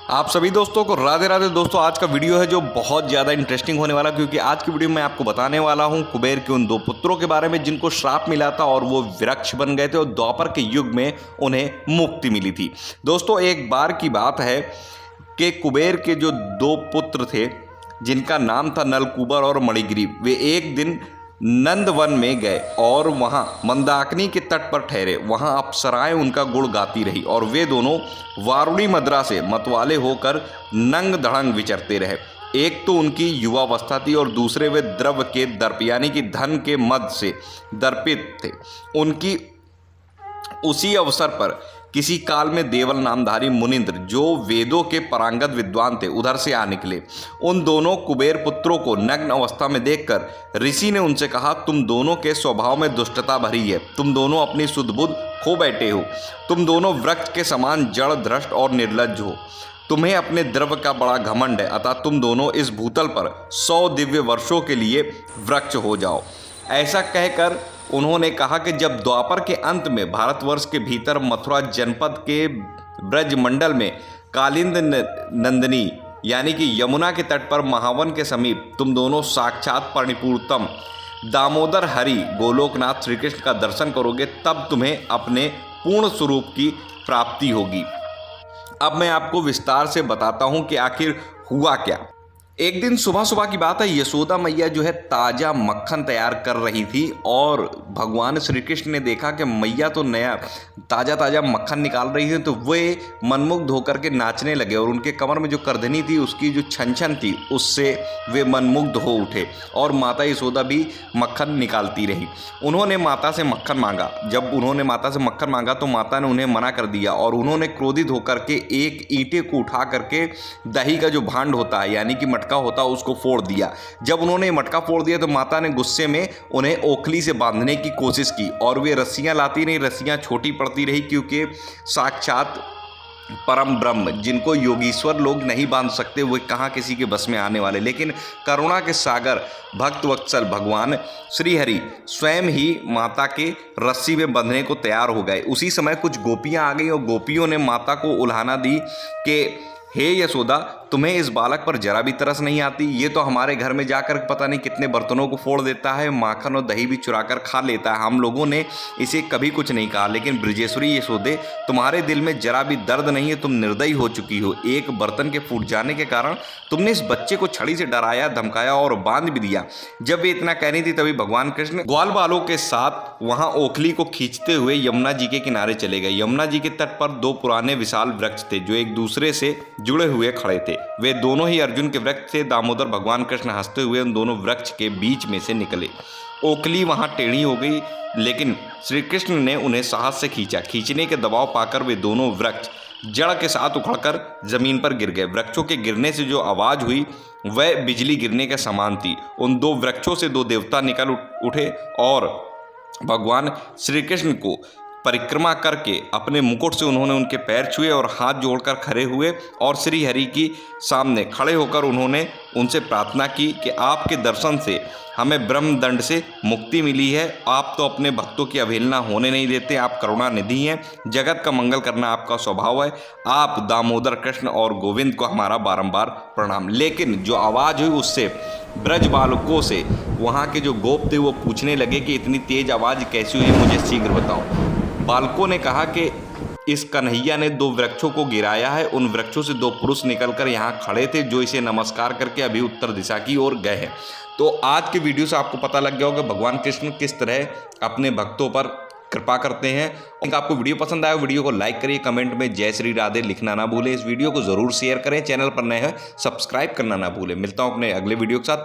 आप सभी दोस्तों को राधे राधे। दोस्तों आज का वीडियो है जो बहुत ज़्यादा इंटरेस्टिंग होने वाला, क्योंकि आज की वीडियो में आपको बताने वाला हूं कुबेर के उन दो पुत्रों के बारे में जिनको श्राप मिला था और वो वृक्ष बन गए थे और द्वापर के युग में उन्हें मुक्ति मिली थी। दोस्तों एक बार की बात है कि कुबेर के जो दो पुत्र थे जिनका नाम था नलकूबर और मणिग्रीव, वे एक दिन नंदवन में गए और वहाँ मंदाकिनी के तट पर ठहरे। वहाँ अप्सराएं उनका गुण गाती रही और वे दोनों वारुणी मदरा से मतवाले होकर नंग धड़ंग विचरते रहे। एक तो उनकी युवावस्था थी और दूसरे वे द्रव्य के दर्प यानी कि धन के मद से दर्पित थे। उनकी उसी अवसर पर किसी काल में देवल नामधारी मुनिंद्र जो वेदों के पारंगत विद्वान थे उधर से आ निकले। उन दोनों कुबेर पुत्रों को नग्न अवस्था में देखकर ऋषि ने उनसे कहा, तुम दोनों के स्वभाव में दुष्टता भरी है, तुम दोनों अपनी सुध बुध खो बैठे हो, तुम दोनों वृक्ष के समान जड़ धृष्ट और निर्लज्ज हो, तुम्हें अपने द्रव्य का बड़ा घमंड है, अतः तुम दोनों इस भूतल पर 100 दिव्य वर्षों के लिए वृक्ष हो जाओ। ऐसा कहकर उन्होंने कहा कि जब द्वापर के अंत में भारतवर्ष के भीतर मथुरा जनपद के ब्रजमंडल में कालिंद नंदिनी यानी कि यमुना के तट पर महावन के समीप तुम दोनों साक्षात परिपूर्णतम दामोदर हरि गोलोकनाथ श्री कृष्ण का दर्शन करोगे, तब तुम्हें अपने पूर्ण स्वरूप की प्राप्ति होगी। अब मैं आपको विस्तार से बताता हूं कि आखिर हुआ क्या। एक दिन सुबह सुबह की बात है, यशोदा मैया जो है ताज़ा मक्खन तैयार कर रही थी और भगवान श्री कृष्ण ने देखा कि मैया तो नया ताज़ा मक्खन निकाल रही है, तो वे मनमुग्ध होकर के नाचने लगे और उनके कमर में जो करधनी थी उसकी जो छन थी उससे वे मनमुग्ध हो उठे और माता यशोदा भी मक्खन निकालती रही। उन्होंने माता से मक्खन मांगा। जब उन्होंने माता से मक्खन मांगा तो माता ने उन्हें मना कर दिया और उन्होंने क्रोधित होकर के एक ईंटे को उठा करके दही का जो भांड होता है यानी कि मटका होता उसको फोड़ दिया। जब उन्होंने मटका फोड़ दिया तो माता ने गुस्से में उन्हें ओखली से बांधने की कोशिश की और वे रस्सियां लाती रही, रस्सियां छोटी पड़ती रही, क्योंकि साक्षात परम ब्रह्म जिनको योगीश्वर लोग नहीं बांध सकते वे कहाँ किसी के बस में आने वाले। लेकिन करुणा के सागर भक्त वत्सल भगवान श्री हरि स्वयं ही माता के रस्सी में बंधने को तैयार हो गए। उसी समय कुछ गोपियां आ गई और गोपियों ने माता को उल्हाना दी कि हे यशोदा, तुम्हें इस बालक पर जरा भी तरस नहीं आती? ये तो हमारे घर में जाकर पता नहीं कितने बर्तनों को फोड़ देता है, माखन और दही भी चुराकर खा लेता है। हम लोगों ने इसे कभी कुछ नहीं कहा, लेकिन ब्रजेश्वरी यशोदे तुम्हारे दिल में जरा भी दर्द नहीं है, तुम निर्दयी हो चुकी हो। एक बर्तन के फूट जाने के कारण तुमने इस बच्चे को छड़ी से डराया, धमकाया और बांध भी दिया। जब वे इतना कहनी थी तभी भगवान कृष्ण ग्वाल बालों के साथ वहां ओखली को खींचते हुए यमुना जी के किनारे चले गए। यमुना जी के तट पर दो पुराने विशाल वृक्ष थे जो एक दूसरे से जुड़े हुए खड़े थे। वे दोनों ही अर्जुन के वृक्ष थे। दामोदर भगवान कृष्ण हंसते हुए उन दोनों वृक्ष के बीच में से निकले। ओखली वहां टेढ़ी हो गई, लेकिन श्री कृष्ण ने उन्हें साहस से खींचा। खींचने के दबाव पाकर वे दोनों वृक्ष जड़ के साथ उखड़कर जमीन पर गिर गए। वृक्षों के गिरने से जो आवाज हुई वह बिजली गिरने के समान थी। उन दो वृक्षों से दो देवता निकल उठे और भगवान श्री कृष्ण को परिक्रमा करके अपने मुकुट से उन्होंने उनके पैर छुए और हाथ जोड़कर खड़े हुए और श्री हरि की सामने खड़े होकर उन्होंने उनसे प्रार्थना की कि आपके दर्शन से हमें ब्रह्मदंड से मुक्ति मिली है। आप तो अपने भक्तों की अवहेलना होने नहीं देते, आप करुणा निधि हैं, जगत का मंगल करना आपका स्वभाव है। आप दामोदर कृष्ण और गोविंद को हमारा बारंबार प्रणाम। लेकिन जो आवाज़ हुई उससे ब्रज बालकों से वहाँ के जो गोप थे वो पूछने लगे कि इतनी तेज आवाज़ कैसी हुई, मुझे शीघ्र बताओ। बालकों ने कहा कि इस कन्हैया ने दो वृक्षों को गिराया है। उन वृक्षों से दो पुरुष निकलकर यहाँ खड़े थे जो इसे नमस्कार करके अभी उत्तर दिशा की ओर गए हैं। तो आज के वीडियो से आपको पता लग गया होगा भगवान कृष्ण किस तरह अपने भक्तों पर कृपा करते हैं। अगर आपको वीडियो पसंद आया वीडियो को लाइक करिए, कमेंट में जय श्री राधे लिखना ना भूलें। इस वीडियो को ज़रूर शेयर करें, चैनल पर नए हैं सब्सक्राइब करना ना भूलें। मिलता हूँ अपने अगले वीडियो के साथ।